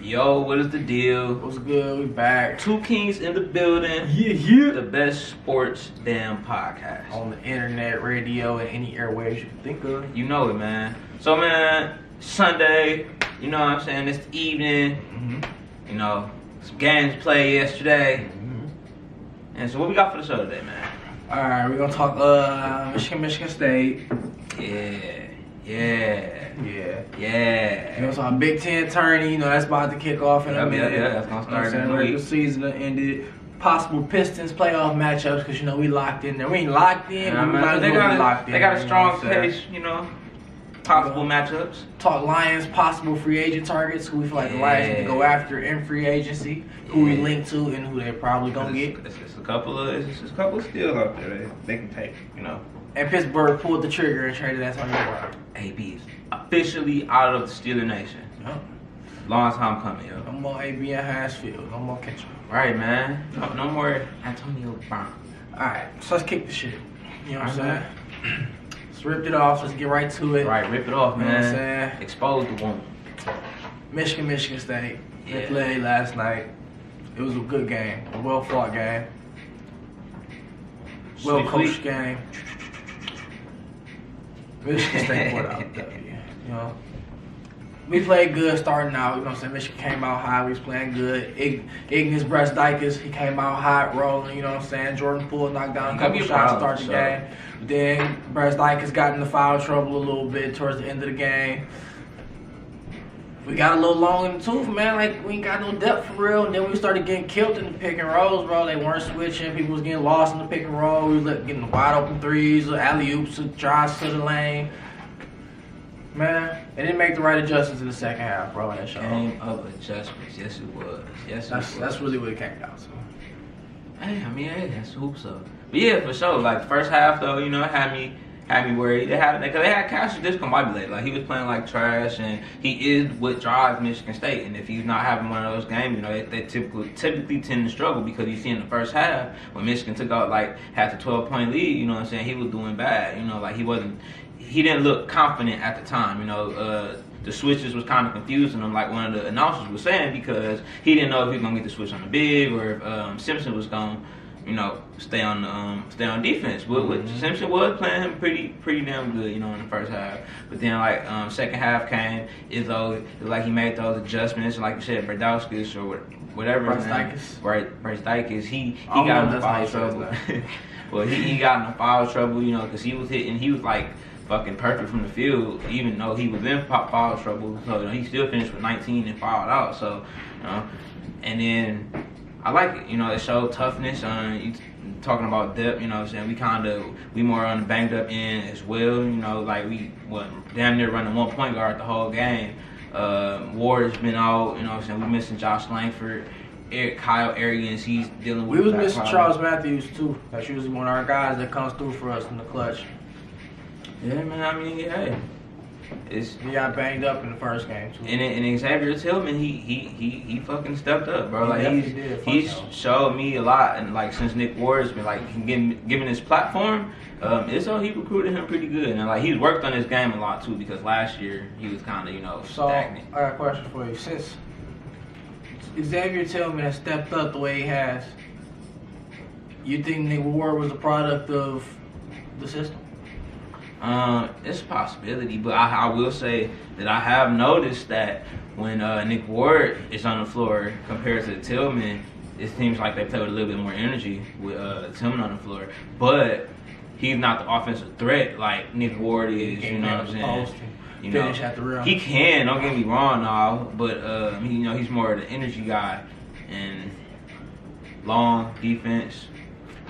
Yo, what is the deal? What's good? We back. 2Kingz in the building. Yeah. The best sports damn podcast. On the internet, radio, and any airwaves you can think of. You know it, man. So, man, Sunday, you know what I'm saying? It's the evening. Mm-hmm. You know, some games played yesterday. Mm-hmm. And so, what we got for the show today, man? Alright, we're going to talk Michigan State. Yeah. You know, so a Big Ten tourney, you know, that's about to kick off in a minute. Yeah, that's going to start in a regular week. season ended. Possible Pistons playoff matchups, because, you know, we locked in there. We ain't locked in, but we might as well be locked in. They got a strong case, you know, possible matchups. Talk Lions, possible free agent targets, who we feel like the Lions need to go after in free agency, who we link to, and who they're probably going to get. It's a couple of steals out there they can take, you know. And Pittsburgh pulled the trigger and traded Antonio Brown. AB is officially out of the Steeler Nation. Yep. Long time coming, yo. No more AB and Hansfield. No more catching. Right, man. No more Antonio Brown. Alright, so let's kick the shit. You know what I'm saying? Let's rip it off. Let's get right to it. Right, rip it off, man. You know what I'm saying? Expose the wound. Michigan State. They played last night. It was a good game. A well-fought game. Well-coached game. Michigan State pulled out the W. You know? We played good starting out. You know what I'm saying? Michigan came out high. We was playing good. Ignis Brazdeikis, he came out hot, rolling. You know what I'm saying? Jordan Poole knocked down a couple shots to start the game. Then Brazdeikis got into foul trouble a little bit towards the end of the game. We got a little long in the tooth, man. Like, we ain't got no depth for real. And then we started getting killed in the pick and rolls, bro. They weren't switching. People was getting lost in the pick and roll. We was getting wide open threes, alley-oops, drives to the lane. Man, they didn't make the right adjustments in the second half, bro. That show. Game of adjustments. Yes, it was. That's really what it came down to. Hey, that's hoops up. But yeah, for sure. Like, the first half, though, you know, it had me worried. They had Cassius discombobulated. Like, he was playing like trash, and he is what drives Michigan State. And if he's not having one of those games, you know, they typically tend to struggle, because you see in the first half when Michigan took out, like, had the 12-point lead. You know what I'm saying? He was doing bad. You know, like, he didn't look confident at the time. You know, the switches was kind of confusing him, like one of the announcers was saying, because he didn't know if he was gonna get the switch on the big, or if Simpson was gonna, you know, stay on defense. But Simpson was playing him pretty damn good, you know, in the first half. But then, like, second half came, it was like he made those adjustments, like you said, Brazdeikis or whatever. Brazdeikis. He got in the foul trouble. Well, he got in the foul trouble, you know, because he was hitting. He was like fucking perfect from the field, even though he was in foul trouble. So, you know, he still finished with 19 and fouled out. So, you know, and then I like it. You know, it showed toughness. You talking about depth, you know what I'm saying? We more on the banged up end as well. You know, like we damn near running one point guard the whole game. Ward's been out, you know what I'm saying? We missing Josh Langford. Kyle Arians, he's dealing with. We was missing Charles Matthews too. That's usually one of our guys that comes through for us in the clutch. Yeah, man. I mean, hey, he got banged up in the first game too. And Xavier Tillman, he fucking stepped up, bro. He's showed me a lot, and like since Nick Ward's been like giving his platform, he recruited him pretty good, and like he's worked on his game a lot too, because last year he was kind of stagnant. I got a question for you. Since Xavier Tillman has stepped up the way he has, you think Nick Ward was a product of the system? It's a possibility, but I will say that I have noticed that when Nick Ward is on the floor compared to Tillman, it seems like they play with a little bit more energy with Tillman on the floor. But he's not the offensive threat like Nick Ward is. You know what I'm saying? You know, finish at the rim. He can. Don't get me wrong, now, but he's more of the energy guy and long defense.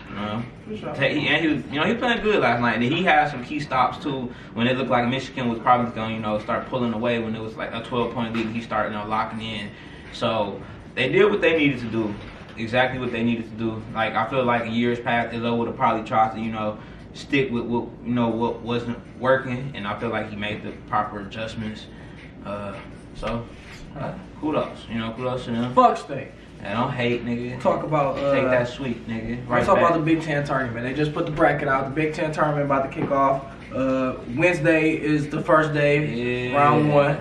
You know, he was playing good last night, and he had some key stops too when it looked like Michigan was probably going to start pulling away when it was like a 12-point lead. He started locking in, so they did what they needed to do, exactly what they needed to do. Like I feel like in years past, Izzo would have probably tried to stick with what wasn't working, and I feel like he made the proper adjustments. kudos. You know, kudos to them. Fuck State. And don't hate, nigga. Talk about take that sweet, nigga. Let's talk about the Big Ten tournament. They just put the bracket out. The Big Ten tournament about to kick off. Wednesday is the first day, round 1.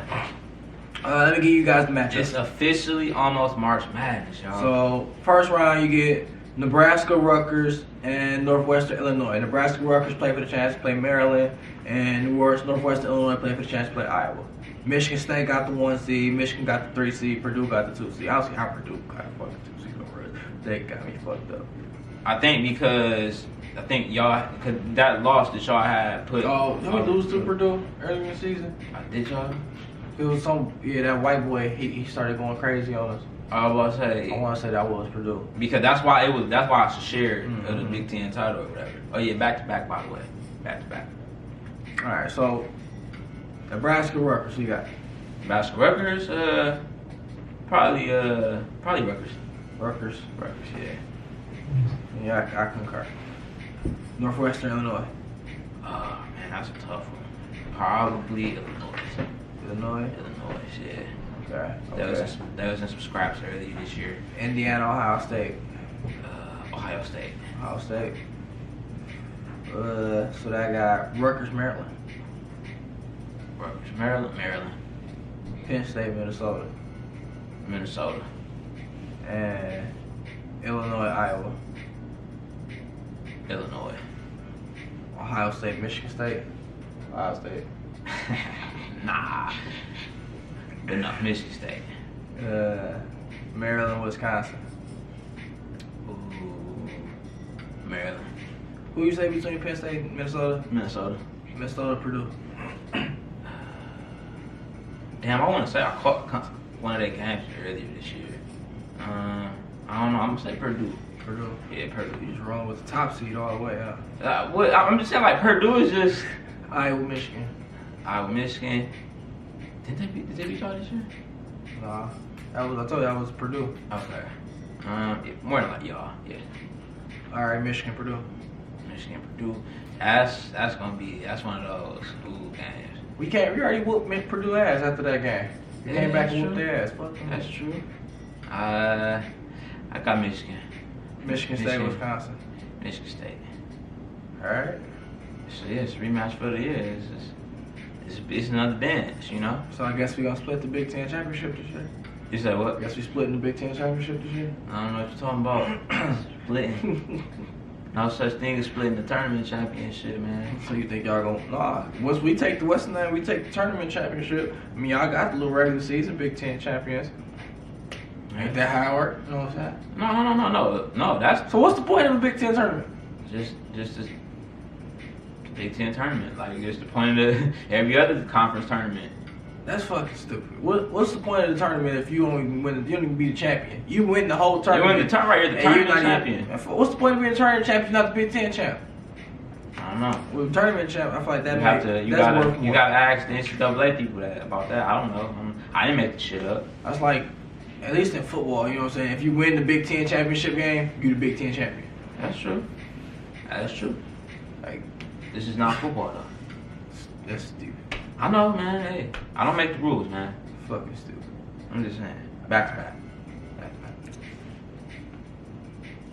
Let me give you guys the matchup. It's officially almost March Madness, y'all. So first round, you get Nebraska, Rutgers, and Northwestern Illinois. Nebraska, Rutgers play for the chance to play Maryland, and Northwestern Illinois play for the chance to play Iowa. Michigan State got the 1 seed. Michigan got the 3 seed. Purdue got the 2 seed. I don't see how Purdue got the fucking 2 seed over it. They got me fucked up. I think y'all, cause that loss that y'all had put. Oh, did we lose to Purdue earlier in the season? Did y'all? It was that white boy. He started going crazy on us. I want to say that was Purdue because that's why I should share the Big Ten title or whatever. Oh yeah, back to back, by the way, back to back. All right, so Nebraska, Rutgers, you got Nebraska, Rutgers, probably Rutgers. Rutgers, yeah. Yeah, I concur. Northwestern Illinois. Oh man, that's a tough one. Probably Illinois, yeah. Okay. That was in some scraps earlier this year. Indiana, Ohio State. Ohio State. So that got Rutgers, Maryland. Maryland. Penn State, Minnesota. And Illinois, Iowa. Ohio State, Michigan State. Ohio State. Nah. But no, Michigan State. Maryland, Wisconsin. Ooh. Maryland. Who you say between Penn State and Minnesota? Minnesota, Purdue. Damn, I want to say I caught one of their games earlier this year. I don't know. I'm gonna say Purdue. Yeah, Purdue. You just rolling with the top seed all the way, huh? I'm just saying, like, Purdue is just Iowa, Michigan. Did they beat y'all this year? Nah, I told you that was Purdue. Okay. Yeah, more than like y'all. Yeah. All right, Michigan, Purdue. That's one of those ooh games. We already whooped Purdue ass after that game. We came back and whooped their ass. Fuck them. That's true. I got Michigan. Michigan State, Wisconsin. Michigan State. All right. So yeah, it's a rematch for the year. It's another dance, you know. So I guess we gonna split the Big Ten championship this year. You said what? I guess we splitting the Big Ten championship this year. I don't know what you're talking about. Splitting. No such thing as splitting the tournament championship, man. So you think y'all gonna once we take the Western Line, we take the tournament championship. I mean, y'all got the little regular season Big Ten champions. Ain't that how it work? You know what I'm saying? No. That's so. What's the point of a Big Ten tournament? Just this Big Ten tournament. Like it's the point of every other conference tournament. That's fucking stupid. What's the point of the tournament if you don't even be the champion? You win the whole tournament. You win the tournament. You're the tournament champion. What's the point of being a tournament champion, not the Big Ten champ? I don't know. With the tournament champ, I feel like that. You gotta ask the NCAA people about that. I don't know. I didn't make the shit up. That's like, at least in football, you know what I'm saying? If you win the Big Ten championship game, you're the Big Ten champion. That's true. Like, this is not football though. That's stupid. I know, man. Hey, I don't make the rules, man. Fucking stupid. I'm just saying. Back to back.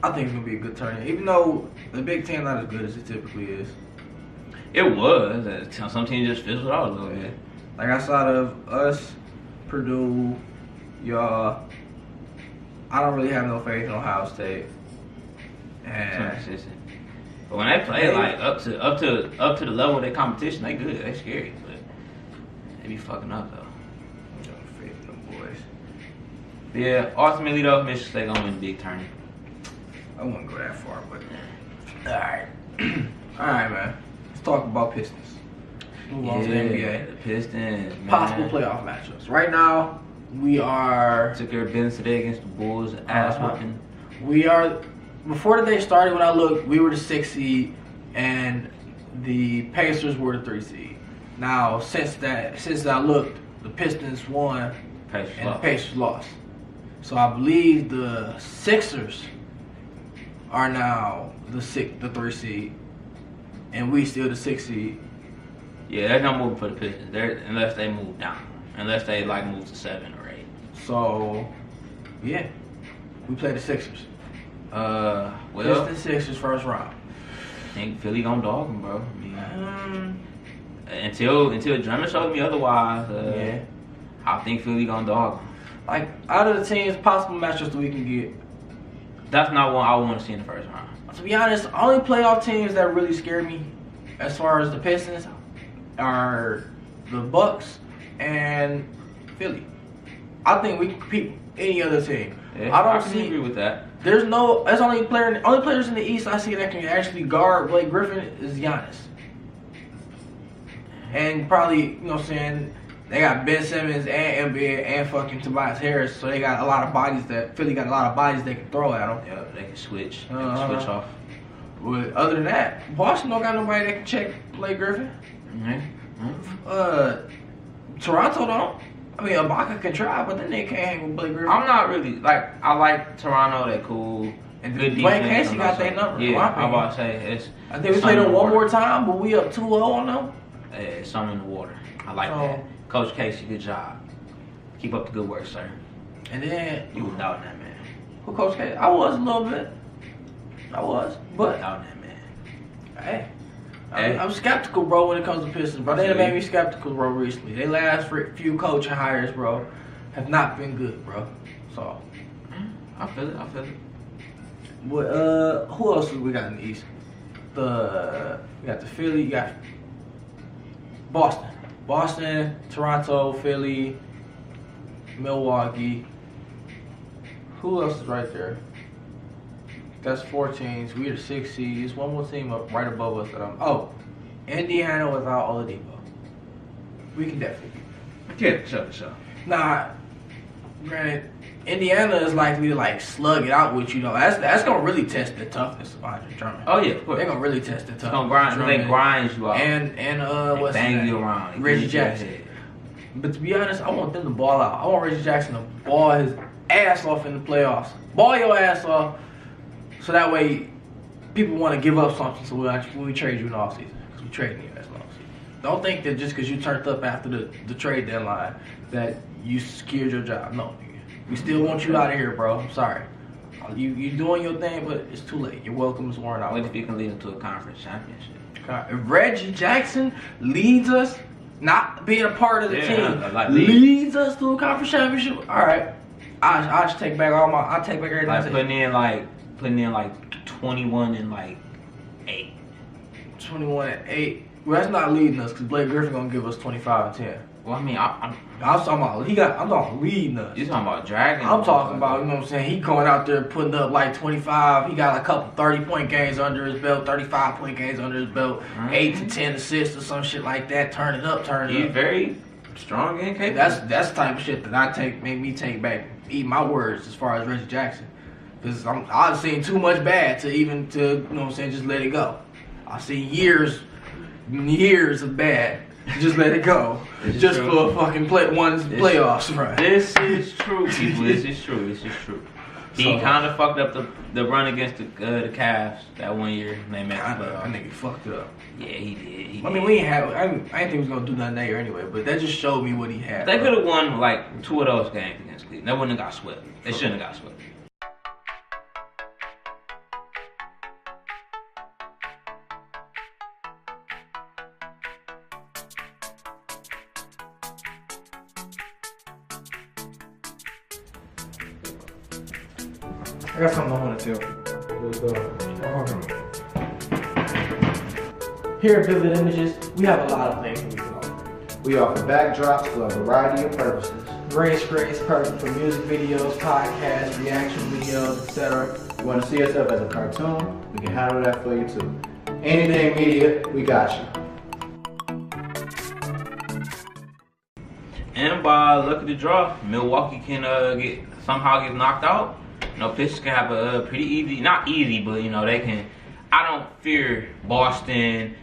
I think it's gonna be a good tournament, even though the Big Ten not as good as it typically is. It was. Some teams just fizzled out a little bit. Like outside of us, Purdue, y'all, I don't really have no faith in Ohio State. And but when they play like up to the level of their competition, they good. They scary, but they be fucking up though. I don't have faith in them boys. Yeah, ultimately though, Michigan State gonna win the big tournament. I wouldn't go that far, but alright. Alright, man. Let's talk about Pistons. Move on to the NBA. The Pistons, man. Possible playoff matchups. Right now, we are took care of business today against the Bulls, ass whooping. We are. Before the day started, when I looked, we were the 6th seed, and the Pacers were the 3 seed. Now, since I looked, the Pistons won, and the Pacers lost. So I believe the Sixers are now the 3 seed, and we still the 6th seed. Yeah, they're not moving for the Pistons. Unless they move down, unless they like move to 7 or 8. So, yeah, we play the Sixers. Well, It's the Sixers first round. I think Philly gonna dog them, bro. I mean, until Drummond showed me otherwise, Yeah. I think Philly gonna dog them. Like, out of the teams, possible matchups that we can get, That's not one I want to see in the first round. to be honest, only playoff teams that really scare me as far as the Pistons are the Bucks and Philly. I think we can compete with any other team. Yeah, I don't can see. agree with that. There's only players in the East I see that can actually guard Blake Griffin is Giannis. And probably, you know what I'm saying, they got Ben Simmons and Embiid and fucking Tobias Harris, so they got a lot of bodies Philly got a lot of bodies they can throw at them. Yeah, they can switch. They Uh-huh. can switch off. But other than that, Boston don't got nobody that can check Blake Griffin. Mm-hmm. Toronto don't. I mean, Ibaka can try, but then they can't hang with Blake Griffin. I'm not really I like Toronto. They cool. And Good Dwayne defense. Casey got their number. Yeah, in my I'm opinion. about to say it's. I think we played them one more time, but we up 2-0 on them. It's something in the water. I like Oh. that. Coach Casey, good job. Keep up the good work, sir. And then You was doubting that man. who Coach K? I was a little bit. I was, but Doubting that man. hey, Hey. I'm skeptical, bro, when it comes to Pistons. Bro, they done made me skeptical, bro, recently. They last few coaching hires, bro, have not been good, bro. So, I feel it. what? Who else do we got in the East? We got the Philly. You got Boston, Toronto, Philly, Milwaukee. Who else is right there? That's 4 teams. We're the 6 seeds. One more team up right above us that Indiana without Oladipo. We can definitely. Yeah, sure. Nah, granted, Indiana is likely to slug it out with you though. That's gonna really test the toughness of Andre Drummond. Oh yeah, of course. They're gonna really test the toughness. It's gonna grind. They grind you out. And what's his bang name? you around. Reggie Jackson. But to be honest, I want them to ball out. I want Reggie Jackson to ball his ass off in the playoffs. Ball your ass off, so that way people want to give up something. So when we trade you in the offseason, because we trading you as an offseason. Don't think that just because you turned up after the trade deadline that you secured your job. No, nigga. We still want you out of here, bro. I'm sorry. You doing your thing, but it's too late. Your welcome is worn out. What if you can lead them to a conference championship? If Reggie Jackson leads us, not being a part of the team, leads us to a conference championship, all right. I just take back I take back everything. Putting in 21 and 8. 21 and 8. Well, that's not leading us because Blake Griffin gonna give us 25 and 10. Well, I mean, I'm talking about I'm talking leading us. you're talking about dragging. I'm talking about, you know what I'm saying, he going out there putting up 25. He got a couple 30-point games under his belt, 35-point games under his belt, 8 to 10 assists or some shit like that. Turn it up. He's very strong and capable. That's the type of shit that make me take back, eat my words as far as Reggie Jackson. Because I've seen too much bad to you know what I'm saying, just let it go. I've seen years of bad. Just let it go. Just true. For a fucking playoffs, right? This is true, people. This is true. He kind of fucked up the run against the Cavs that one year. They made the playoffs. That nigga fucked up. Yeah, he did. I mean, we ain't have. I didn't think he was gonna do nothing that year anyway. But that just showed me what he had. They could have won 2 of those games against Cleveland. They wouldn't have got swept. They shouldn't have got swept. I got something I want to tell people. Here at Vivid Images, we have a lot of things we can offer. We offer backdrops for a variety of purposes. Green screens perfect for music videos, podcasts, reaction videos, etc. You want to see yourself as a cartoon? We can handle that for you too. Anything media, we got you. And by luck of the draw, Milwaukee can somehow get knocked out. Pistons can have a pretty easy, not easy, but they can. I don't fear Boston,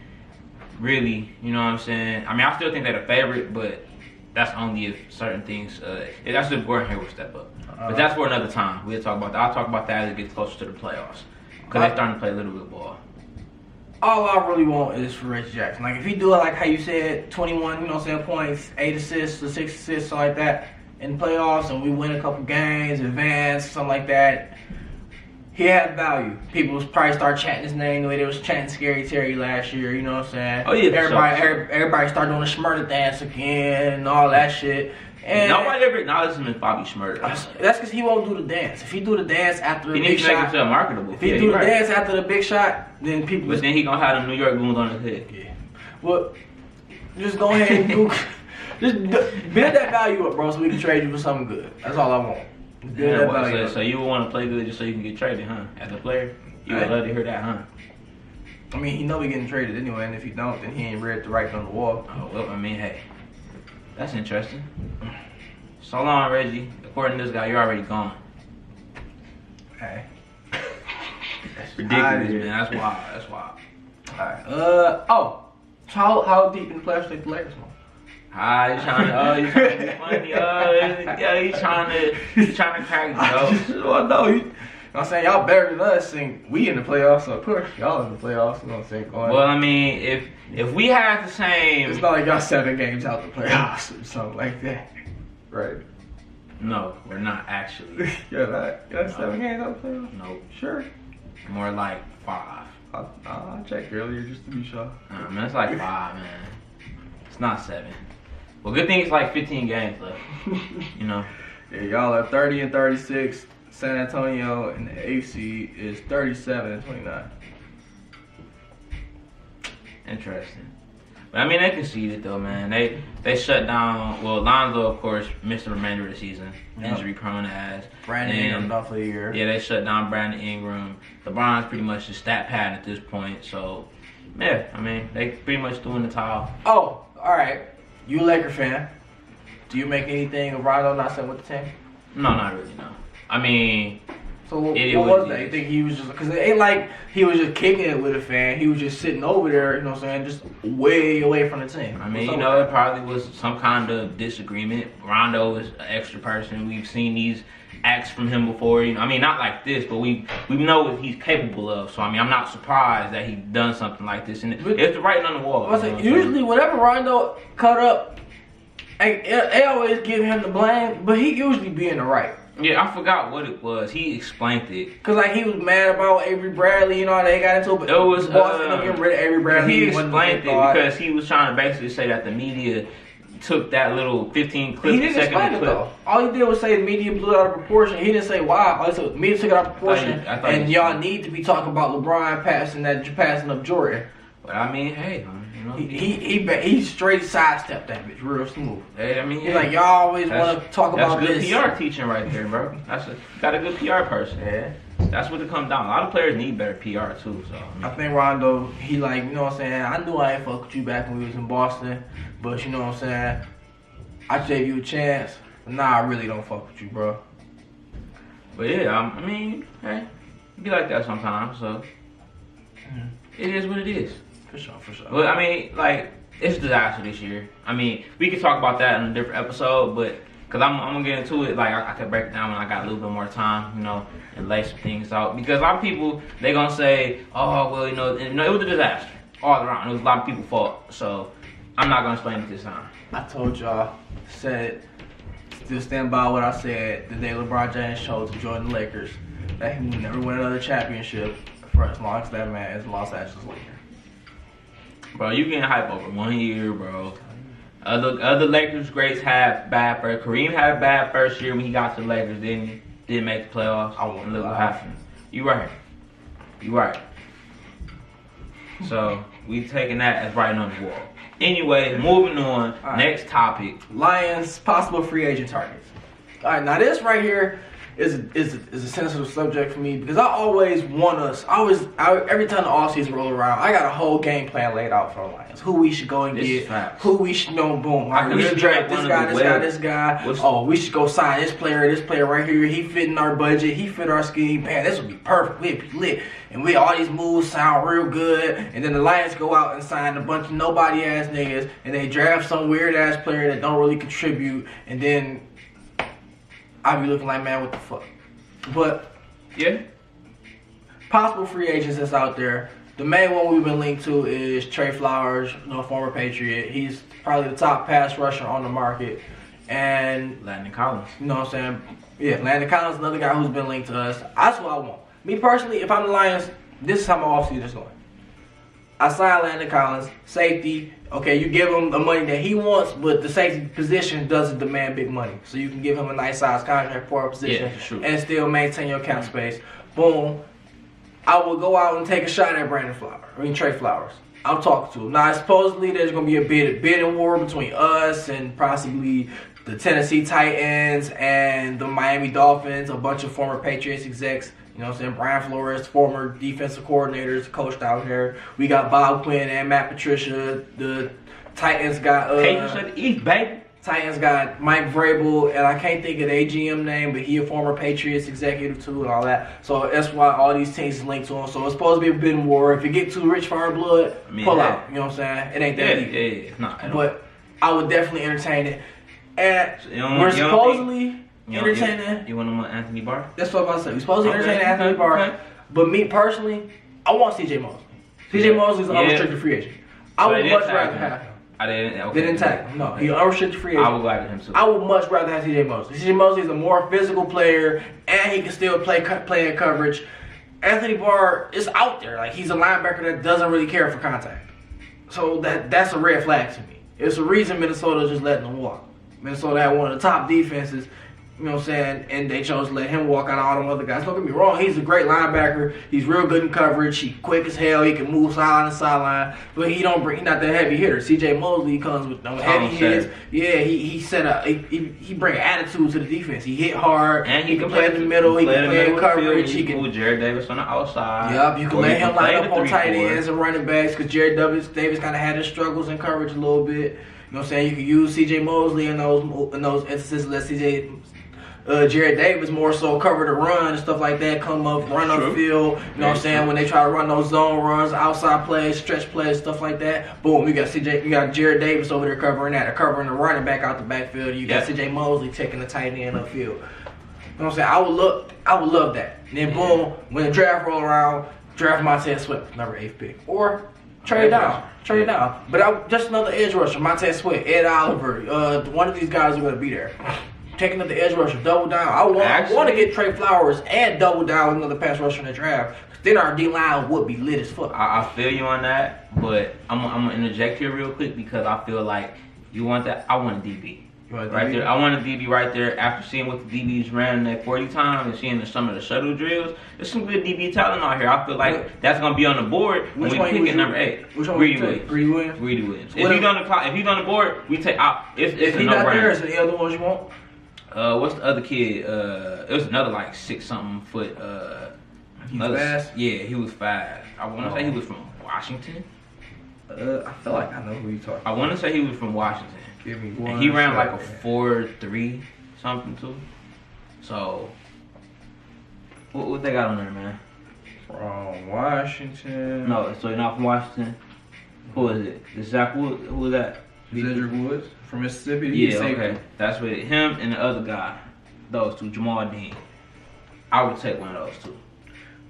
really. You know what I'm saying? I mean, I still think they're the favorite, but that's only if certain things. That's if Gordon Hayward step up. But that's for another time. We'll talk about that. I'll talk about that as it gets closer to the playoffs, because they're starting to play a little bit of ball. All I really want is for Reggie Jackson. Like, if he do it like how you said, 21, you know what I'm saying, points, 8 assists, or 6 assists, something like that, in playoffs and we win a couple games, advance, something like that, he had value. People was probably start chanting his name the way they was chanting Scary Terry last year. You know what I'm saying? Oh yeah, everybody started doing the Schmurda dance again and all that shit. And nobody ever acknowledged him as Bobby Schmurda. That's because he won't do the dance. If he do the dance after the he big needs to make shot, himself marketable. if he do the dance after the big shot, then people. But then he gonna have them New York goons on his head. Yeah. Well, just go ahead and do. Just build that value up, bro, so we can trade you for something good. That's all I want. Build that value up. So you would want to play good just so you can get traded, huh? As a player, you would love to hear that, huh? I mean, he know we getting traded anyway, and if he don't, then he ain't read the writing on the wall. Oh well, I mean, hey, that's interesting. So long, Reggie. According to this guy, you're already gone. Hey. That's ridiculous, man. That's wild. That's wild. Alright. How deep in the playoffs think the Lakers going? He's trying to be funny. He's trying to crack jokes. Well, no, you know what I'm saying? Y'all better than us, and we in the playoffs, so of course y'all in the playoffs, you know what I'm saying? Well, I mean, if we have the same... It's not like y'all 7 games out the playoffs or something like that. Right. No, we're not actually. Y'all 7 games out the playoffs? Nope. Sure. More like 5. I checked earlier just to be sure. Man, it's like 5, man. It's not 7. Well, good thing it's like 15 games left. You know? Yeah, y'all are 30 and 36. San Antonio and the AC is 37 and 29. Interesting. But I mean, they conceded though, man. They shut down. Well, Lonzo, of course, missed the remainder of the season, injury prone ass. Brandon Ingram off for the year. Yeah, they shut down Brandon Ingram. LeBron's pretty much just stat pad at this point. So, yeah, I mean, they pretty much threw in the towel. Oh, all right. You a Laker fan? Do you make anything of Rondo not sitting with the team? No, not really. No. I mean. So what was that? You think he was just, because it ain't like he was just kicking it with a fan. He was just sitting over there, you know what I'm saying, just way away from the team. I mean, it probably was some kind of disagreement. Rondo is an extra person. We've seen these acts from him before. You know, I mean, not like this, but we know what he's capable of. So I mean, I'm not surprised that he's done something like this. And it's the writing on the wall. Usually, whenever Rondo cut up, they always give him the blame, but he usually be in the right. Yeah, I forgot what it was. He explained it. Cause like he was mad about Avery Bradley, you know, they got into it. But it was Boston getting rid of Avery Bradley. He explained it because he was trying to basically say that the media took that little 15 clip. He didn't explain it though. All he did was say the media blew it out of proportion. He didn't say why. All he said media took it out of proportion, and y'all need to be talking about LeBron passing up Jordan. But I mean, hey, you know, he straight sidestepped that bitch real smooth. Hey, I mean, he's like, y'all always want to talk about this. That's good PR teaching right there, bro. Got a good PR person. Yeah. That's what it comes down. A lot of players need better PR too. So I think Rondo, he like, you know what I'm saying. I knew I ain't fuck with you back when we was in Boston, but you know what I'm saying. I gave you a chance, but nah, I really don't fuck with you, bro. But yeah, I mean, hey, it be like that sometimes. So it is what it is. For sure. But I mean, like, it's a disaster this year. I mean, we could talk about that in a different episode, but because I'm gonna get into it, like I could break it down when I got a little bit more time, you know, and lay some things out. Because a lot of people, they gonna say, oh well, you know, it was a disaster all around. It was a lot of people's fault. So I'm not gonna explain it this time. I told y'all, said, still stand by what I said the day LeBron James chose to join the Lakers, that he would never win another championship for as long as that man is a Los Angeles Laker. Bro, you getting hype over 1 year, bro. Other Lakers greats had bad first. Kareem had a bad first year when he got to the Lakers, didn't make the playoffs. I won't look what happened. You right. So we taking that as writing on the wall. Anyway, moving on. Right. Next topic. Lions possible free agent targets. All right, now this right here is a sensitive subject for me because I always want us. Every time the offseason roll around, I got a whole game plan laid out for the Lions. Who we should go and get. Who we should know. Boom. Right, we should draft this guy. Oh, we should go sign this player right here. He fit in our budget. He fit our scheme. Man, this would be perfect. We'd be lit. And all these moves sound real good. And then the Lions go out and sign a bunch of nobody ass niggas, and they draft some weird ass player that don't really contribute, and then I be looking like, man, what the fuck? But yeah, possible free agents that's out there. The main one we've been linked to is Trey Flowers, former Patriot. He's probably the top pass rusher on the market. and Landon Collins. you know what I'm saying? Yeah, Landon Collins, another guy who's been linked to us. That's what I want. Me personally, if I'm the Lions, this is how my offseason is going. I sign Landon Collins, safety. Okay, you give him the money that he wants, but the safety position doesn't demand big money. So you can give him a nice size contract for a position and still maintain your cap space. Boom. I will go out and take a shot at Trey Flowers. I'm talking to him. Now, supposedly there's going to be a bidding war between us and possibly the Tennessee Titans and the Miami Dolphins, a bunch of former Patriots execs. You know what I'm saying? Brian Flores, former defensive coordinators, coached out there. We got Bob Quinn and Matt Patricia. The Titans got Patriots at the East, baby. Titans got Mike Vrabel, and I can't think of the AGM name, but he a former Patriots executive too and all that. So that's why all these teams is linked to him. So it's supposed to be a bidding war. If it get too rich for our blood, pull out. You know what I'm saying? It ain't that deep. Yeah. Nah, but I would definitely entertain it. And we're supposedly entertaining. You want him on Anthony Barr? That's what I'm about to say. We're supposed to entertain Anthony Barr. Okay. But me personally, I want CJ Mosley. CJ Mosley's an unrestricted free agent. I would much rather have him. They didn't tag him. No, he's an unrestricted free agent. I would like him too. I would much rather have CJ Mosley. CJ Mosley is a more physical player, and he can still play in coverage. Anthony Barr is out there. Like, he's a linebacker that doesn't really care for contact. So that's a red flag to me. It's a reason Minnesota just letting him walk. Minnesota had one of the top defenses, you know what I'm saying, and they chose to let him walk out of all them other guys. Don't get me wrong, he's a great linebacker. He's real good in coverage. He's quick as hell. He can move sideline to sideline, but he's not that heavy hitter. CJ Mosley comes with no heavy hits. Yeah, he bring attitude to the defense. He hit hard, and he can play in the middle. He can play in coverage. He can move Jared Davis on the outside. Yep, you can let him line up on tight ends and running backs because Jared Davis kind of had his struggles in coverage a little bit. You know what I'm saying? You can use CJ Mosley in those instances. Let Jared Davis more so cover the run and stuff like that, come up, run up the field. You know what I'm saying? When they try to run those zone runs, outside plays, stretch plays, stuff like that. Boom, you got Jared Davis over there covering that, or covering the running back out the backfield. You got CJ Mosley taking the tight end upfield. You know what I'm saying? I would love that. And then boom, when the draft roll around, draft Montez Sweat, number 8 pick, or trade down. But just another edge rusher, Montez Sweat, Ed Oliver. One of these guys are going to be there. Taking up the edge rusher, double down. I want to get Trey Flowers and double down with another pass rusher in the draft. Then our D-line would be lit as fuck. I feel you on that, but I'm going to interject here real quick because I feel like you want that. I want a DB. Right there. I want a DB right there. After seeing what the DBs ran that 40 times and seeing some of the shuttle drills, there's some good DB talent out here. I feel like that's going to be on the board when we pick at number 8. Which one? Greedy Williams. If he's on the board, we take out. It's if he's not there, is there any other ones you want? What's the other kid? It was another like 6-something foot. He's fast? Yeah, he was fast. I want to say he was from Washington. I feel like I know who you're talking about. I want to say he was from Washington. Give me one. And he ran like a 4.3 something too. So, what they got on there, man? From Washington. No, so you're not from Washington. Who is it? Is Zach Wood? Who is that? Cedric Woods from Mississippi. Yeah, okay. That's with him and the other guy. Those two, Jamal Dean. I would take one of those two.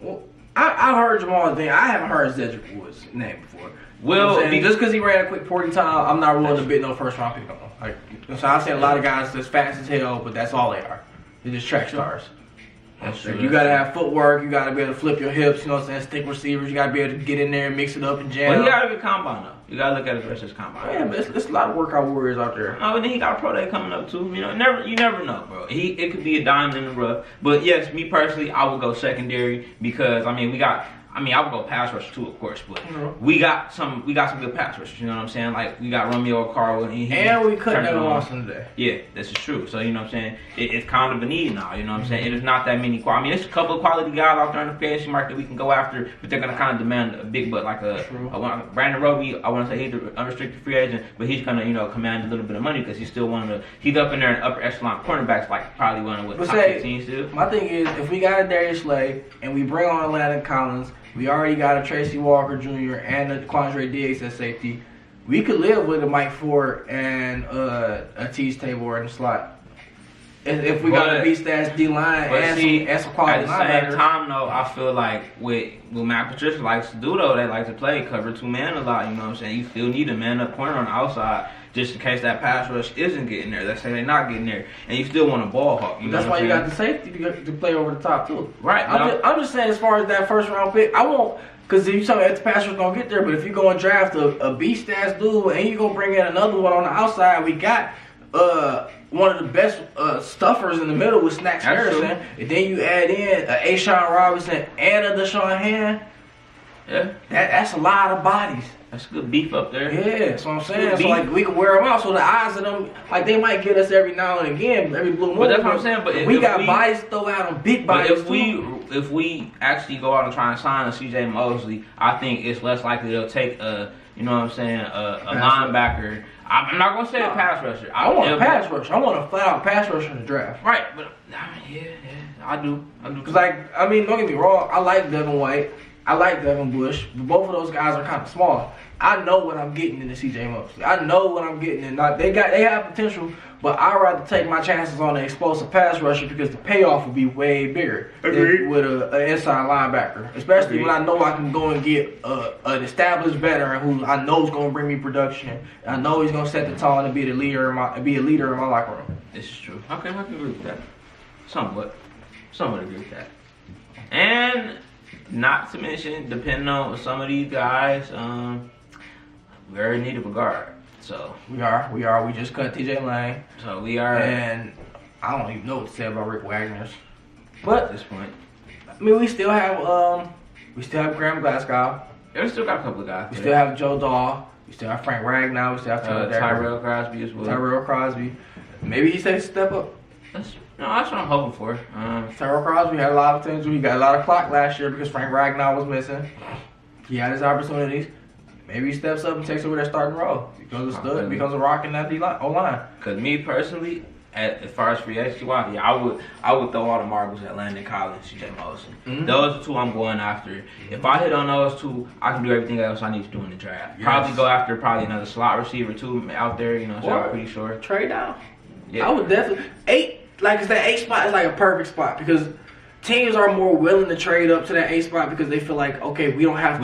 Well, I've heard Jamal Dean. I haven't heard Cedric Woods' name before. Well, just because he ran a quick 40 time, I'm not willing to bid no first round pick on him. Like, so I've seen a lot of guys that's fast as hell, but that's all they are. They're just track stars. That's true. You gotta have footwork. You gotta be able to flip your hips. You know what I'm saying? Stick receivers. You gotta be able to get in there and mix it up and jam. Well, he got a good combine though. You gotta look at his rest of his combine. Yeah, but it's a lot of workout warriors out there. Oh, and then he got a pro day coming up too. You know, you never know, bro. It could be a diamond in the rough. But yes, me personally, I would go secondary because I would go pass rush too, of course, but we got some good pass rushers. You know what I'm saying? Like we got Romeo Carl, and we couldn't have lost him today. Yeah, this is true. So you know what I'm saying? It's kind of a need now. You know what I'm saying? It is not that many. There's a couple of quality guys out there in the fantasy market we can go after, but they're gonna kind of demand a big butt, like Brandon Roby. I want to say he's an unrestricted free agent, but he's gonna command a little bit of money because he's still he's up in there in upper echelon cornerbacks, like probably one of the top 15 still. My thing is, if we got a Darius Slay and we bring on Landon Collins. We already got a Tracy Walker Jr. and a Quandre Diggs at safety. We could live with a Mike Ford and a Tease Tabor in the slot. If we got a beast-ass D-line and some quality linebackers. At the same time, though, I feel like what Matt Patricia likes to do, though, they like to play cover 2 man a lot. You know what I'm saying? You still need a man-up corner on the outside. just in case that pass rush isn't getting there. Let's say they're not getting there, and you still want a ball hawk. You know That's why you got the safety to play over the top too. Right. I'm just saying, as far as that first round pick, I won't. Because if you tell me that the pass rush gonna get there, but if you go and draft a beast ass dude and you gonna bring in another one on the outside, we got one of the best stuffers in the middle with Snacks Harrison, and then you add in a Ashawn Robinson and a Deshaun Hand. Yeah, that's a lot of bodies. That's good beef up there. Yeah, that's what I'm saying. So like we can wear them out, so the eyes of them, like they might get us every now and again, every blue moon. But that's what I'm saying. But if we got bodies to throw out, them big bodies. But if we actually go out and try and sign a CJ Mosley, I think it's less likely they'll take a, you know what I'm saying, a linebacker. I'm not gonna say a pass rusher. I want a pass rusher. I want a flat out pass rusher in the draft. Right, but yeah, I do. Cause like, I mean, don't get me wrong. I like Devin White. I like Devin Bush. But both of those guys are kind of small. I know what I'm getting in the CJ Mosley. I know what I'm getting in. They have potential, but I'd rather take my chances on an explosive pass rusher because the payoff would be way bigger than with an inside linebacker. Especially when I know I can go and get an established veteran who I know is going to bring me production. I know he's going to set the tone and be a leader in my locker room. This is true. Okay, I can agree with that. Somewhat agree with that. And not to mention, depending on some of these guys, we are in need of a guard. So we are. We just cut TJ Lane. So we are. And I don't even know what to say about Rick Wagner's. But at this point, I mean, we still have Graham Glasgow. Yeah, we still got a couple of guys. We still have Joe Dahl. We still have Frank Ragnow. We still have Tyrell Crosby as well. Tyrell Crosby. Maybe he takes a step up. That's what I'm hoping for. Tyrell Crosby had a lot of potential. He got a lot of clock last year because Frank Ragnow was missing. He had his opportunities. Maybe he steps up and takes over that starting role. Becomes a stud, becomes a rock in that O-line. Because me personally, as far as free agency wise, I would throw all the marbles at Landon Collins, CJ Mosley. Mm-hmm. Those are two I'm going after. If I hit on those two, I can do everything else I need to do in the draft. Yes. Probably go after another slot receiver too out there, you know, so I'm pretty sure. Trade down. Yeah. I would definitely. 8, like that 8 spot is like a perfect spot because teams are more willing to trade up to that 8 spot because they feel like, okay, we don't have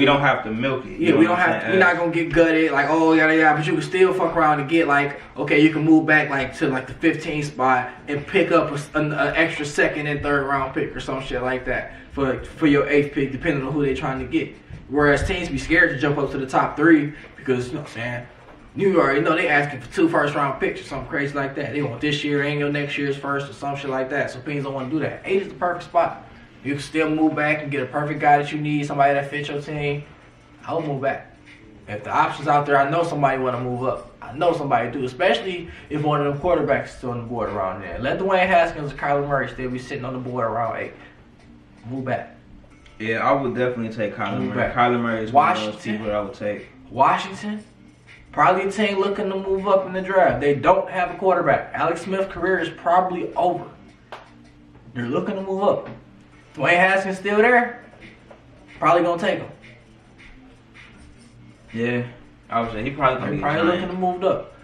to milk it. Yeah, we don't have to, we're not gonna get gutted, like, oh yada yada, but you can still fuck around and get like, okay, you can move back like to like the 15 spot and pick up an extra second and third round pick or some shit like that for your 8th pick, depending on who they're trying to get. Whereas teams be scared to jump up to the top 3 because, you know what I'm saying, New York, you know, they asking for 2 first-round picks or something crazy like that. They want this year and your next year's first or some shit like that. So teams don't want to do that. 8 is the perfect spot. You can still move back and get a perfect guy that you need, somebody that fits your team. I would move back. If the options out there, I know somebody want to move up. I know somebody do, especially if one of them quarterbacks is still on the board around there. Let Dwayne Haskins or Kyler Murray still be sitting on the board around 8. Move back. Yeah, I would definitely take Kyler Murray. Kyler Murray is one of those people I would take. Washington? Probably a team looking to move up in the draft. They don't have a quarterback. Alex Smith's career is probably over. They're looking to move up. Dwayne Haskins still there? Probably gonna take him. Yeah, I would say he probably looking to move up.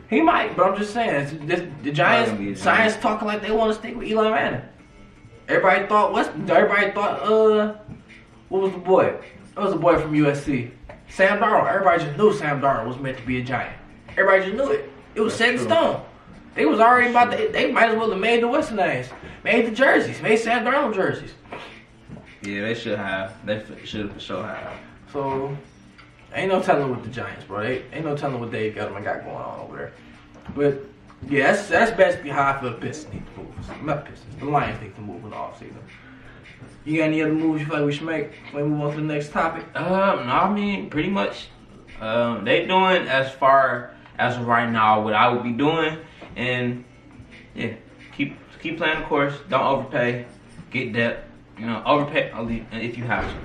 He might, but I'm just saying the Giants science talking like they want to stick with Eli Manning. Everybody thought what was the boy? It was a boy from USC. Sam Darnold. Everybody just knew Sam Darnold was meant to be a Giant. Everybody just knew it. It was set in stone. They was already they might as well have made the Western names. Made the jerseys. Made Sam Darnold jerseys. Yeah, they should have. They should for sure have. So, ain't no telling with the Giants, bro. Ain't no telling what Dave Gettleman got going on over there. But, yeah, that's basically how I feel Pistons need to move. Not Pistons. The Lions need to move in the offseason. You got any other moves you feel like we should make? Can we move on to the next topic? No, I mean, pretty much. They doing as far as of right now what I would be doing. And, yeah, keep playing the course. Don't overpay. Get depth. You know, overpay if you have to.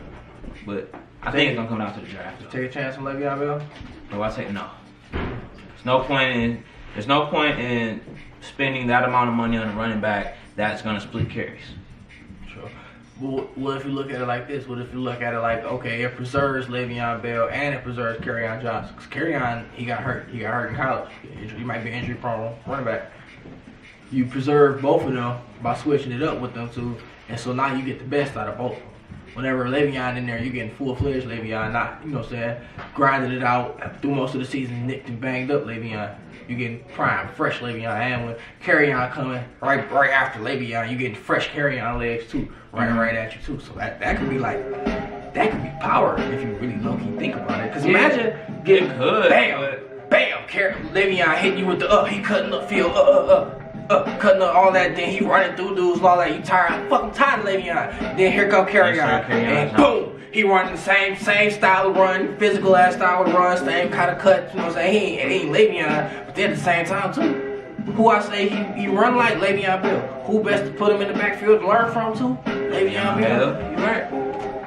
But I think it's going to come down to the draft. Take a chance on Le'Veon Bell? No, I say no. There's no point in spending that amount of money on a running back that's going to split carries. Sure. Well, if you look at it like this, what if you look at it like, okay, it preserves Le'Veon Bell and it preserves Kerryon Johnson? Because Kerryon, he got hurt. He got hurt in college. He might be injury prone running back. You preserve both of them by switching it up with them two, and so now you get the best out of both. whenever Le'Veon in there, you getting full-fledged Le'Veon, not, you know what I'm saying, grinding it out through most of the season, nicked and banged up Le'Veon. You getting prime, fresh Le'Veon. And when Carry-On coming right after Le'Veon, you getting fresh Carry-On legs too, running right at you too. So that could be like, that could be power if you really low-key think about it. Because imagine getting bam, Le'Veon hitting you with the he cutting up field, cutting up all that, then he running through dudes, all that. You tired? I'm fucking tired of Le'Veon. Then here come Carry-On, and boom, he running the same style of run, physical ass style of run, same kind of cut. You know what I'm saying? He ain't Le'Veon, but then at the same time too. Who I say he run like Le'Veon Bell. Who best to put him in the backfield to learn from too? Le'Veon Bell. You right?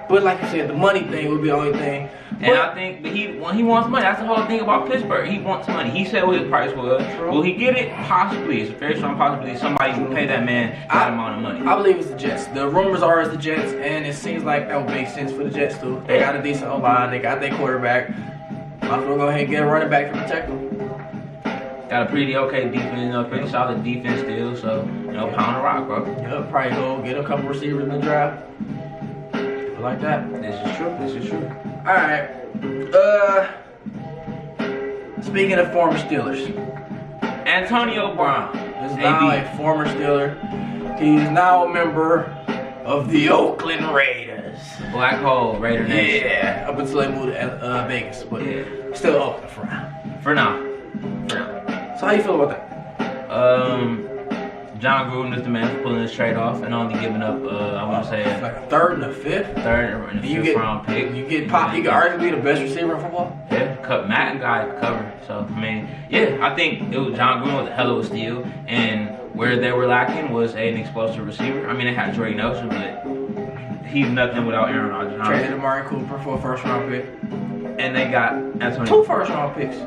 But like you said, the money thing would be the only thing. And I think when he wants money, that's the whole thing about Pittsburgh. He wants money. He said what his price was. Will he get it? Possibly. It's a very strong possibility. Somebody will pay that man that amount of money. I believe it's the Jets. The rumors are it's the Jets, and it seems like that would make sense for the Jets too. They got a decent O-line. They got their quarterback. Might as well go ahead and get a running back to protect them. Got a pretty okay defense, pretty solid defense still. So pound the rock, bro. Yeah, probably go get a couple receivers in the draft. Like that. This is true. All right. Speaking of former Steelers, Antonio Brown is now a former Steeler. He is now a member of the Oakland Raiders. Black Hole Raider Nation. Yeah, up until they moved to Vegas, but still Oakland for now. For now. So how you feel about that? John Gruden is the man for pulling this trade off and only giving up, I want to say, like a third and a fifth. Third and a fifth round pick. You get Pop. He could arguably be the best receiver in football. Yeah, cut Matt and guy to cover. So I mean, yeah, I think it was John Gruden was a hell of a steal, and where they were lacking was an explosive receiver. I mean, they had Jordy Nelson, but he's nothing without Aaron Rodgers. Traded Amari Cooper for a first round pick, and they got Antonio. 2 first round picks.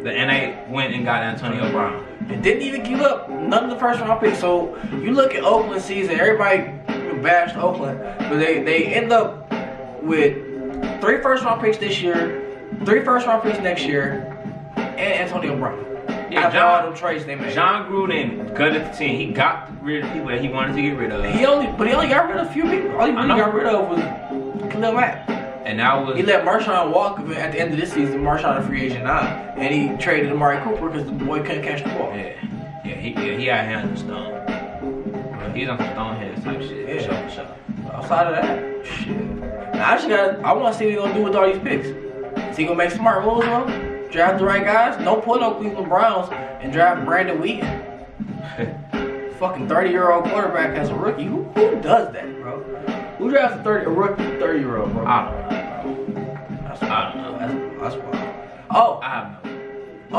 And they went and got Antonio Brown. And didn't even give up none of the first round picks. So you look at Oakland season, everybody bashed Oakland, but they end up with 3 first round picks this year, 3 first round picks next year, and Antonio Brown. Yeah, after all them trades they made. John Gruden gutted the team. He got rid of people that he wanted to get rid of. He only got rid of a few people. All he really got rid of was Khalil Mack. And that was... He let Marshawn walk at the end of this season. Marshawn a free agent now. And he traded Amari Cooper because the boy couldn't catch the ball. He had hands on stone. He's on some stone heads type shit. Yeah. For sure. Outside of that, shit. Now, I want to see what he's going to do with all these picks. Is he going to make smart moves, bro? Draft the right guys? Don't pull no Cleveland Browns and draft Brandon Wheaton. Fucking 30-year-old quarterback as a rookie. Who does that, bro? Who drafts a rookie 30-year-old, bro? I don't know. That's wild. Oh, I have no.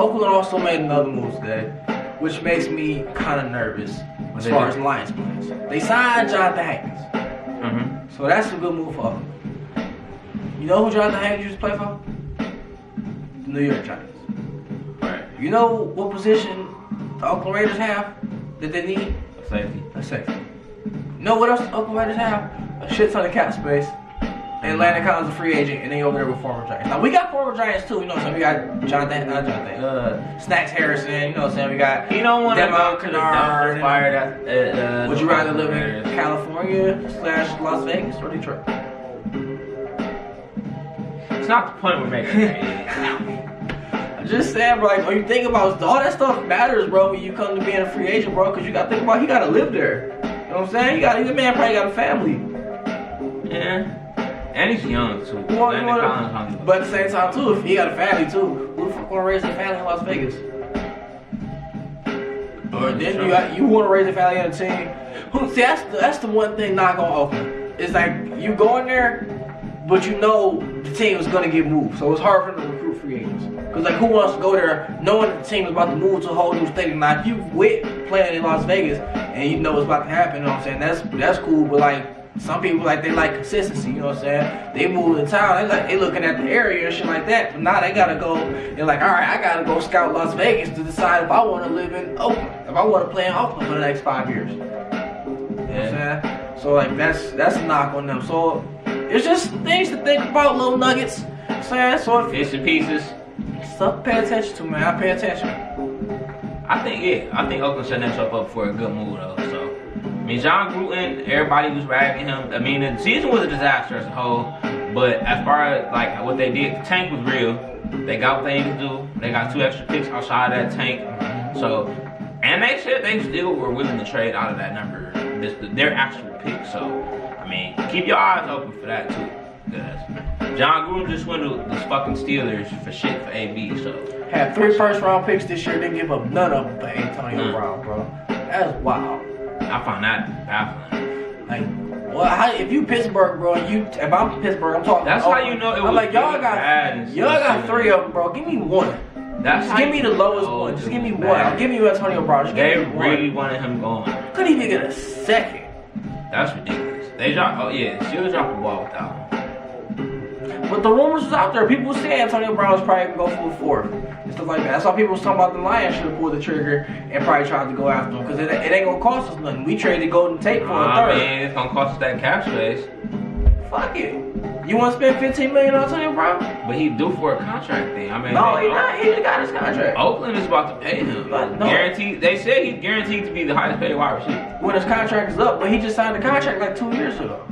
Oakland also made another move today, which makes me kind of nervous as far as Lions players. They signed Jonathan Hankins. Mm-hmm. So that's a good move for Oakland. You know who Jonathan Hankins used to play for? The New York Giants. Right. You know what position the Oakland Raiders have that they need? A safety. A safety. You know what else the Oakland Raiders have? A shit ton of cap space. And Landon Collins a free agent, and they over there with former Giants. Now we got former Giants too, you know what I'm saying? We got Snacks Harrison, you know what I'm saying? We got don't want to go to the Kennard, dumpster fire that. would you rather live in California / Las Vegas or Detroit? It's not the point we're making. I'm just saying, bro, like when you think about all that stuff matters, bro, when you come to being a free agent, bro, because you gotta think about he gotta live there. You know what I'm saying? The man probably got a family. Yeah. And he's young too. But at the same time too, if he got a family too, who the fuck wanna raise a family in Las Vegas? Or then you wanna raise a family on a team. See, that's the one thing not gonna open. It's like you go in there, but you know the team is gonna get moved. So it's hard for them to recruit free agents. Cause like who wants to go there knowing that the team is about to move to a whole new stadium? Now if you quit playing in Las Vegas and you know what's about to happen, you know what I'm saying? That's cool, but like some people they like consistency, you know what I'm saying? They move to town, they looking at the area and shit like that. But now they gotta go, they're like, alright, I gotta go scout Las Vegas to decide if I wanna live in Oakland, if I wanna play in Oakland for the next 5 years. You know what I'm saying? So like that's a knock on them. So it's just things to think about, little nuggets. You know what I'm saying? So bits and pieces. Stuff to pay attention to, man. I pay attention. I think Oakland setting themselves up for a good move though. So mean, John Gruden, everybody was ragging him. I mean, the season was a disaster as a whole. But as far as like what they did, the tank was real. They got what they needed to do. They got 2 extra picks outside of that tank. So, and they said they still were willing to trade out of that number, their actual pick. So, I mean, keep your eyes open for that too. Because John Gruden just swindled the fucking Steelers for shit for AB. So had 3 first-round picks this year. Didn't give up none of them for Antonio Brown, bro. That's wild. I find that baffling. Like, well, if you Pittsburgh, bro, if I'm Pittsburgh, I'm talking. That's how you know it was. I'm like, y'all bad got 3 of them, bro. Give me 1. Just give me the lowest one. Just give me 1. I'll give you Antonio Brown. Just give me 1. They really wanted him going. Couldn't even get a second. That's ridiculous. They dropped. Oh yeah, Steelers dropped the ball with that one. But the rumors was out there. People were saying Antonio Brown was probably gonna go for a 4th and stuff like that. That's why people was talking about the Lions should have pulled the trigger and probably tried to go after him because it ain't gonna cost us nothing. We traded Golden Tate for a 3rd. I mean, it's gonna cost us that cap space. Fuck it. You want to spend $15 million on Antonio Brown? But he due for a contract thing. I mean, no, he not. He just got his contract. Oakland is about to pay him. No. Guaranteed. They said he's guaranteed to be the highest paid wide receiver. When his contract is up, but he just signed a contract like 2 years ago.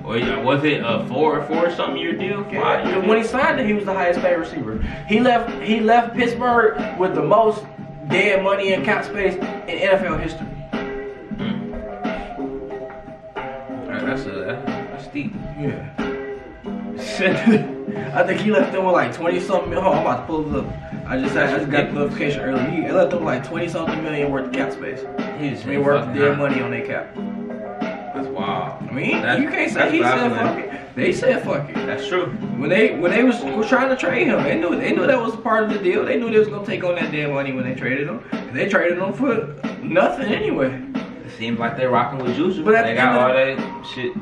Or was it a 4 something year deal? Yeah. When he signed it, he was the highest paid receiver. He left Pittsburgh with the most dead money and cap space in NFL history. That's deep. Yeah. I think he left them with like 20 something million. I'm about to pull it up. I just got the notification earlier. He left them like 20 something million worth of cap space. He's worth dead money on their cap. That's wild. I mean, you can't say he said fuck it. They said fuck it. That's true. When they was trying to trade him, they knew that was part of the deal. They knew they was gonna take on that damn money when they traded him. And they traded him for nothing anyway. It seems like they're rocking with Juju. But they got all that shit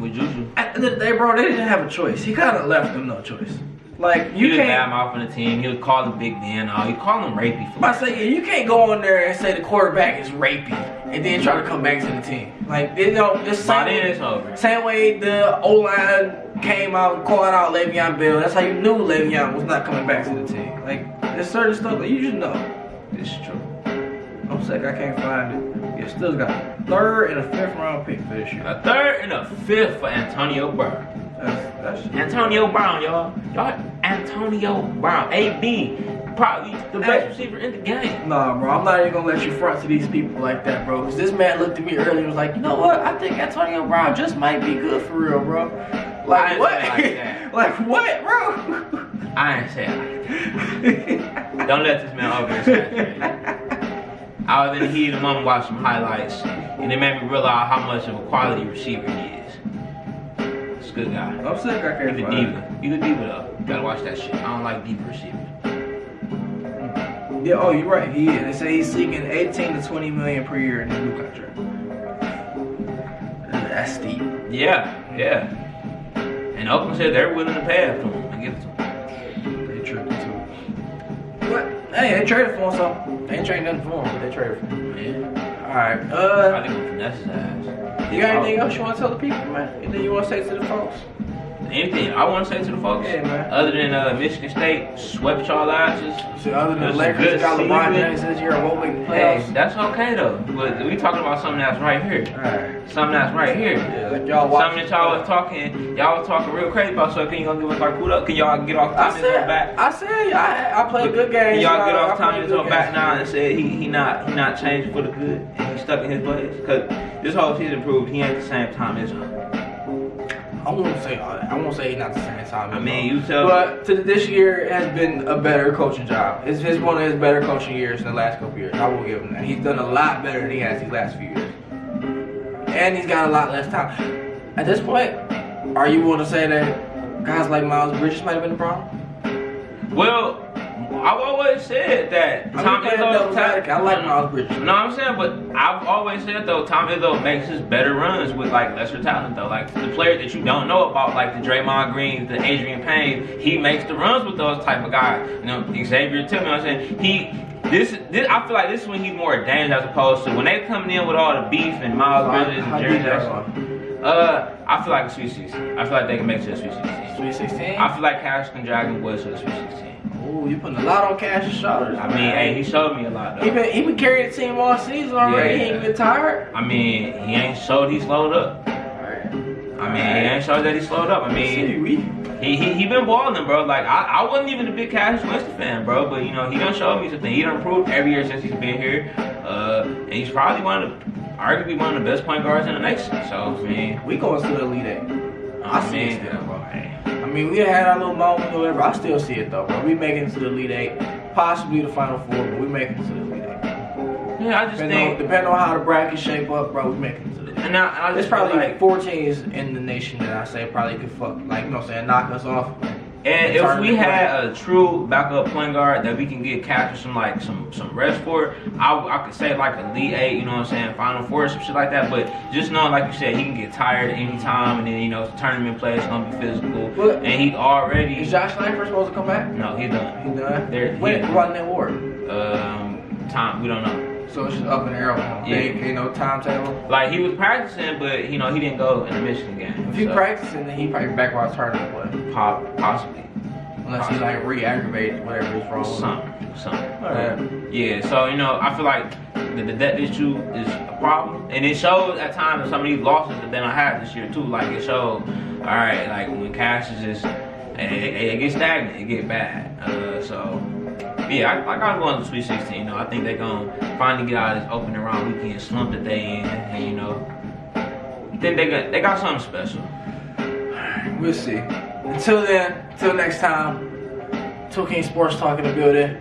with Juju. At the end of the day, bro, they didn't have a choice. He kind of left them no choice. Like you can't bad mouth on the team. He would call the big man. He called him rapey. I say you can't go on there and say the quarterback is rapey and then try to come back to the team. Like this same way the O-line came out and called out Le'Veon Bell. That's how you knew Le'Veon was not coming back to the team. Like there's certain stuff that you just know. It's true. I'm sick. I can't find it. You still got a 3rd and a 5th round pick for this year. A 3rd and a 5th for Antonio Brown. That's Antonio Brown, y'all. Antonio Brown, AB, probably the best receiver in the game. Nah, bro, I'm not even gonna let you front to these people like that, bro. Cause this man looked at me earlier and was like, you know what? I think Antonio Brown just might be good for real, bro. Like what? Like what, bro? I ain't saying like that. Don't let this man overexaggerate. I was in the heat of the moment watching some highlights, and it made me realize how much of a quality receiver he is. It's a good guy. I'm sick. I can't He's a diva. He's a diva though. You gotta watch that shit. I don't like diva receivers. Yeah. Oh, you're right. He is. They say he's seeking 18 to 20 million per year in his new contract. That's steep. Yeah. And Oakland said they're willing to pay it to him and give it to him. They tricked it too. But hey, they traded for him, so they ain't trading nothing for him, but they traded for him. Yeah. Alright, I think we're finesse his ass. You got anything else you want to tell the people, man? Anything you want to say to the folks? Anything I want to say to the folks? Yeah, man. Other than Michigan State swept y'all asses. So other than the Lakers got LeBron James this year and won't make the playoffs. Hey, that's okay though. But we talking about something that's right here. Alright. Something that's right here. Yeah, like y'all watching. Something that y'all was talking real crazy about. So can you gonna give us our kudos? Can y'all get off Tommy's back? I said I played good games. Can y'all get off Tommy's back now and say he not changing for the good and he stuck in his ways? Cause this whole season proved he ain't the same time as him. I won't say he's not the same time. I mean, you tell. But this year has been a better coaching job. It's one of his better coaching years in the last couple years. I will give him that. He's done a lot better than he has these last few years, and he's got a lot less time. At this point, are you willing to say that guys like Miles Bridges might have been the problem? Well, I've always said that Tom Izzo. I like Miles Bridges. No, I'm saying, but I've always said though, Tom Izzo makes his better runs with like lesser talent though. Like the players that you don't know about, like the Draymond Greens, the Adrian Payne, he makes the runs with those type of guys. You know, Xavier Tillman. I'm saying this. I feel like this is when he's more dangerous as opposed to when they coming in with all the beef and Miles Bridges and Jerry Jackson. I feel like a Sweet 16. I feel like they can make it to the Sweet 16. Sweet 16. I feel like Cash can drag them boys to the Sweet 16. Ooh, you putting a lot on Cash's shoulders. I mean, hey, he showed me a lot though. He been carrying the team all season already. Yeah. He ain't been tired. I mean, he ain't showed he slowed up. I mean, he ain't showed that he slowed up. I mean, he been balling, bro. Like I wasn't even a big Cassius Winston fan, bro. But you know, he done showed me something. He done improved every year since he's been here. And he's probably arguably one of the best point guards in the nation. So I mean, we going to the Elite Eight. I see it still, bro. Hey. I mean, we had our little moment or whatever. I still see it though, bro. We making it to the Elite Eight, possibly the Final Four, but we making it to the Elite Eight. Yeah, I just think depending on how the bracket shape up, bro, we making it to the Elite Eight. and I There's just probably like 4 teams in the nation that I say probably could fuck, like, you know what I'm saying, knock us off. and if we had a true backup point guard that we can get Cash some rest for, I could say like Elite Eight, you know what I'm saying, Final Four, some shit like that. But just knowing, like you said, he can get tired at any time, and then you know tournament play is gonna be physical, But and he already. is Josh Langford supposed to come back? No, he's done. He done. They're- When he- won that award? Time we don't know. So it's just up in the air. Yeah. You know, timetable. Like he was practicing, but you know he didn't go in the Michigan game. If he so practicing, then he probably back while tournament play. possibly. Unless he like re-aggravated whatever is wrong. Something. Alright. Yeah, so you know, I feel like the depth issue is a problem, and it shows at times in some of these losses that they don't have this year too. Like it showed, all right, like when Cash is just, it gets stagnant, it get bad. So yeah, I gotta go on the Sweet 16. You know, I think they're gonna finally get out of this opening round weekend slump that they in, and you know, I think they got something special. We'll see. Until then, till next time, 2Kingz Sports Talk in the building.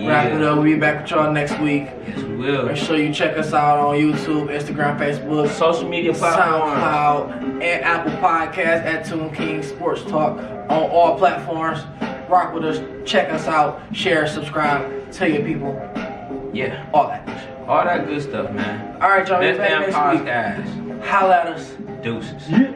Wrap it up. We'll be back with y'all next week. Yes, we will. Make sure you check us out on YouTube, Instagram, Facebook, Social media platforms, SoundCloud, and Apple Podcasts at 2Kingz Sports Talk on all platforms. Rock with us, check us out, share, subscribe, tell your people, yeah, all that good shit. all that good stuff, man. All right, y'all. Best Back damn next podcast. week. Holla at us. Deuces. Yeah.